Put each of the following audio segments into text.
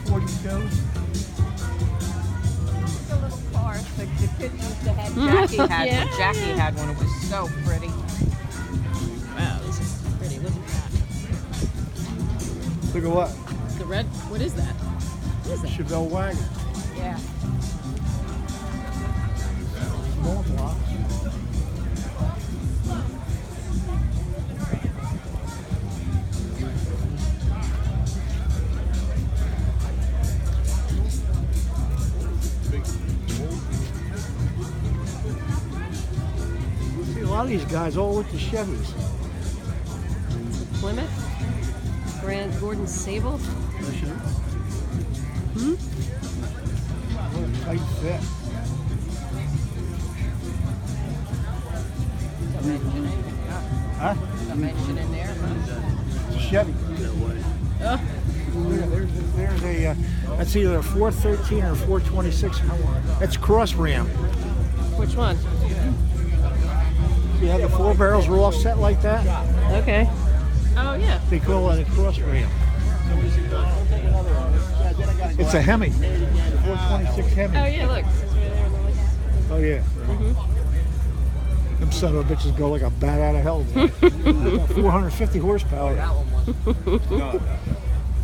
442. The little car the kids used to have. Jackie had Yeah. one. Jackie had one. It was so pretty. Wow, this is pretty. Look at that. Look at what? The red. What is that? What is that? Chevelle wagon. Yeah. Small block. See, a lot of these guys all with the Chevys. Plymouth. Grand Gordon Sable. Hmm. What a tight fit. Huh? Dimension in there. It's a Chevy. Oh, There's a, that's either a 413 or a 426. That's cross ram. which one? You have the four barrels are offset like that. Okay. Oh yeah. They call it a cross ram. It's a Hemi. 426 Hemi. Oh yeah. Look. Oh yeah. Them son of a bitches go like a bat out of hell. 450 horsepower.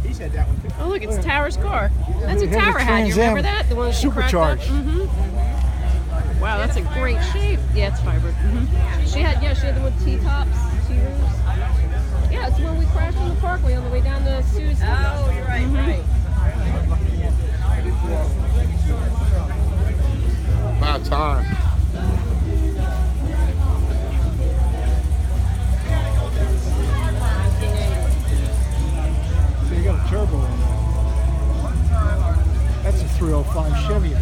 He said that one too. Oh look, it's Tower's car. That's what It has a Tower had. You Trans Am remember that? The one that she cracked up? supercharged. Wow, that's a great shape. Yeah, it's fiber. She had the one with T-tops, T-roofs. Yeah, it's the one we crashed on the parkway on the way down to Sue's. Oh, you're right. Right. About time. So you got a turbo on there. That's a 305 Chevy.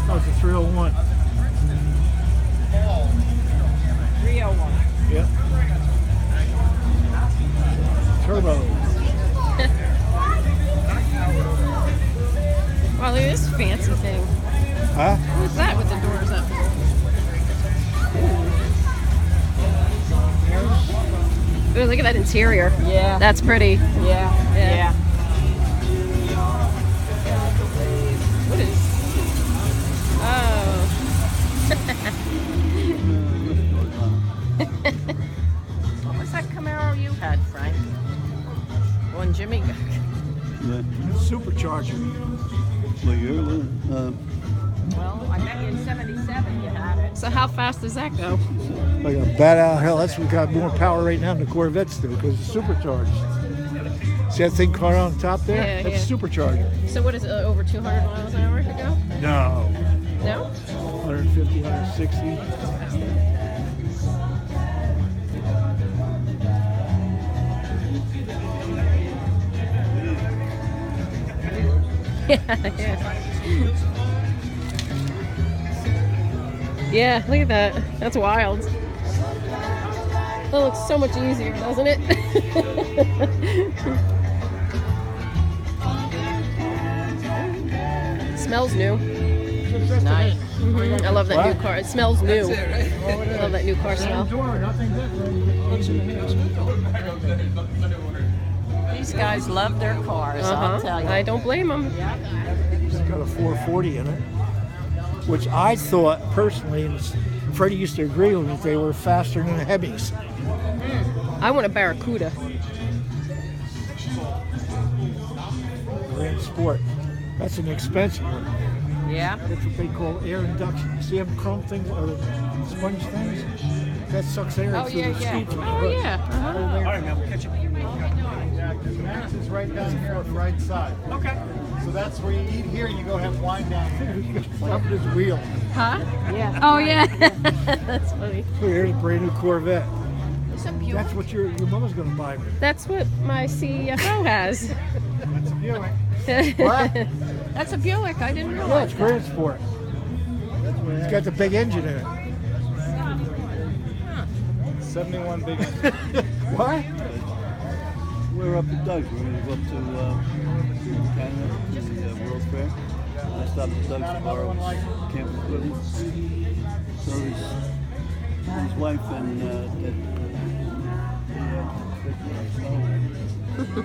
Oh, it's a 301. 301. Yep. Turbo. Wow, look at this fancy thing. Huh? Who's that with the doors up? Ooh, look at that interior. Yeah. That's pretty. Yeah. Yeah. Yeah. What is? Oh. What was that Camaro you had, Frank? One Jimmy got. Supercharger. Well, I bet you in 77 you had it. So how fast does that go? Like a bat out of hell. That's what got more power right now than the Corvettes do because it's supercharged. See that thing car on top there? Yeah, That's yeah. a supercharger. So what is it, over 200 miles an hour to go? No. No? 150, 160. Yeah, look at that. That's wild. That looks so much easier, doesn't it? Smells new. Nice. I love that What? new car. It smells new. I love that new car smell. Door, nothing These guys love their cars, I'll tell you. I don't blame them. It's got a 440 in it, which I thought personally, and Freddie used to agree with me, they were faster than the Hemis. I want a Barracuda. Grand Sport. That's an expensive one. Yeah. That's what they call air induction. You see them chrome things or sponge things? That sucks air Oh, through yeah, the yeah. seats. Oh yeah. All right, man, we'll catch you. Max is right down here on the right side. Okay. So that's where you eat here, you go have wine down there. Up his wheel. Huh? Yeah. Oh yeah. That's funny. Look, here's a brand new Corvette. It's a beautiful. That's what your mother's gonna buy me. That's what my CFO has. That's a Buick. What? That's a Buick. I didn't No, realize. it's Grand Sport. It's got the big engine in it. 71 big. What? We're up at Doug's. We're going to go up to Canada to the World's Fair. I stopped at Doug's tomorrow. Camping with him. So his wife and You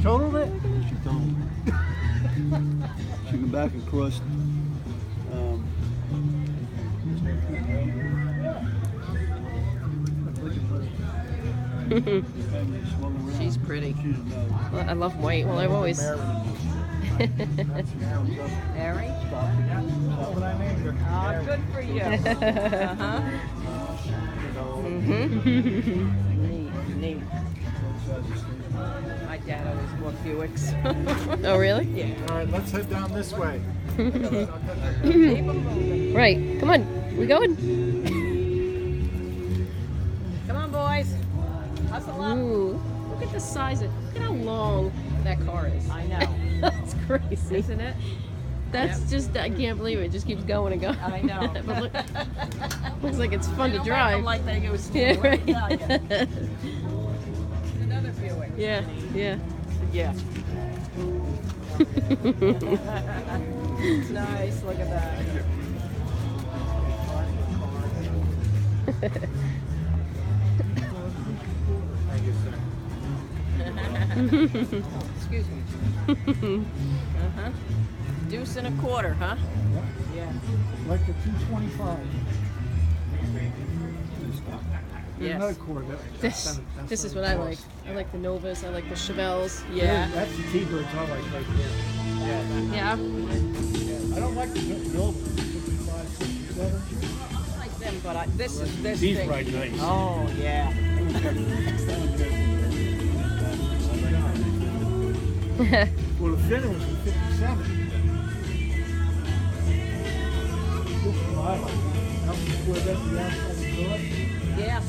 totaled it? She told me. She went back and crossed. She's pretty. Well, I love white. Well, I've always. Mary? Oh, good for you. Uh-huh. Neat. My dad always bought Buicks. Oh, really? Yeah. All right, let's head down this way. Right. Come on. We going? Come on, boys. Hustle up. Ooh. Look at the size of. Look at how long that car is. I know. That's crazy. Isn't it? That's Yep. just. I can't believe it. It just keeps going and going. I know. But look, looks like it's fun They to don't have them drive. like they used to. Yeah, let me right. tell ya. Another Buick. Yeah. Yeah. Yeah. It's nice. Look at that. Excuse me. Uh-huh. Deuce and a quarter, huh? Yeah. Like the 225. There's Yes. another Corvette. This is what I like. I like the Novas. I like the Chevelles. Yeah. That's the T-Birds I like right there. Yeah. I don't like the Nova 55, 67. I like them, but this These thing. ride nice. Oh, yeah. Well, the Finner was in 57. This one I like. That was before that, the outside the door. Yeah.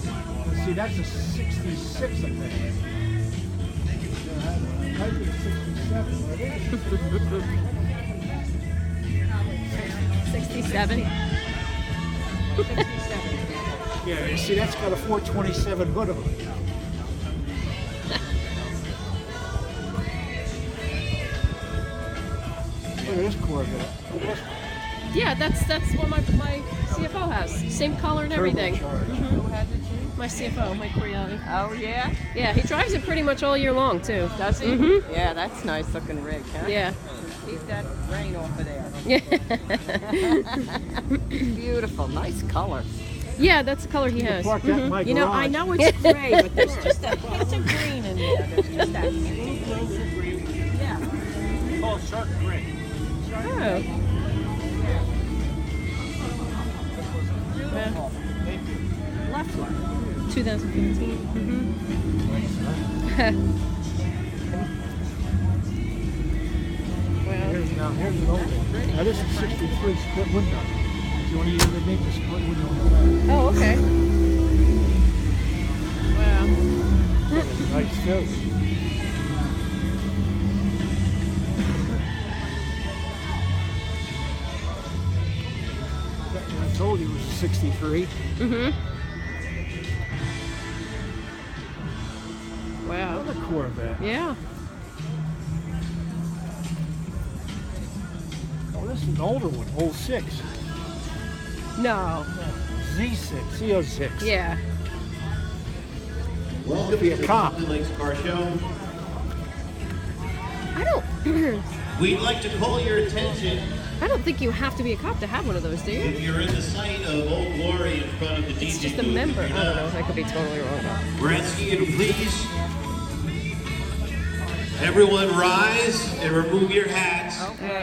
See, that's a 66, I think. Might be a 67, but it is. 67. 67. Yeah, you see, that's got a 427 hood on it. Look at this Corvette. Look at this Yeah, that's what my CFO has. Same color and everything. turbocharged. Who has it? My CFO, Mike Corielli. Oh, yeah? Yeah, he drives it pretty much all year long too. Does he? Mhm. Yeah, that's nice looking rig, huh? Yeah. Keep that rain off of there. Yeah. Beautiful. Nice color. Yeah, that's the color he has. Park that in my You know, I garage. know it's gray, but there's just a hint of green in there. There's just that hint. Yeah. Oh, shark gray. Oh. Yeah. Left one. 2015. Mm-hmm. Well, Here's an old one. Now this is 63 split window. It's the only year they make the split window on the oh, okay. Wow. back. It's nice too. I told you it was a 63. Mm-hmm. Wow. Another Corvette. Yeah. Oh, this is an older one, 06. No. Z6, Z06. Yeah. Welcome Be a to the cop. Golden Lakes Car Show. I don't. We'd like to call your attention I don't think you have to be a cop to have one of those, do you? if you're in the sight of Old Glory in front of the DJ It's just a booth. member. I If don't you're know. not, I could be totally wrong. We're asking you to please, everyone rise and remove your hats. Okay.